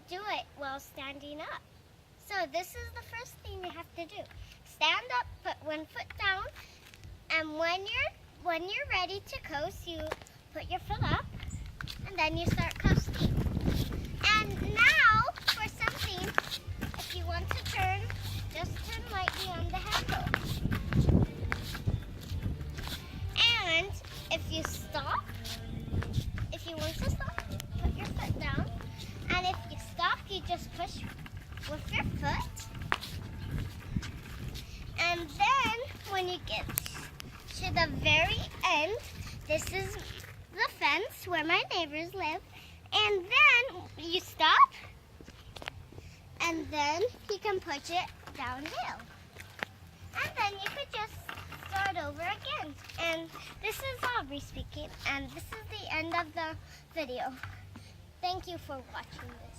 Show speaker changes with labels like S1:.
S1: do it while standing up. So this is the first thing you have to do. Stand up, put one foot down, and when you're ready to coast, you put your foot up, and then you start coasting. And now for something, if you want to turn, just turn lightly on the handle. And if you want to stop, put your foot down. And if you stop, you just push with your foot. And then when you get to the very end, this is the fence where my neighbors live. And then you stop, and then you can push it downhill. And then you could just start over again. And this is Aubrey speaking, and this is the end of the video. Thank you for watching this.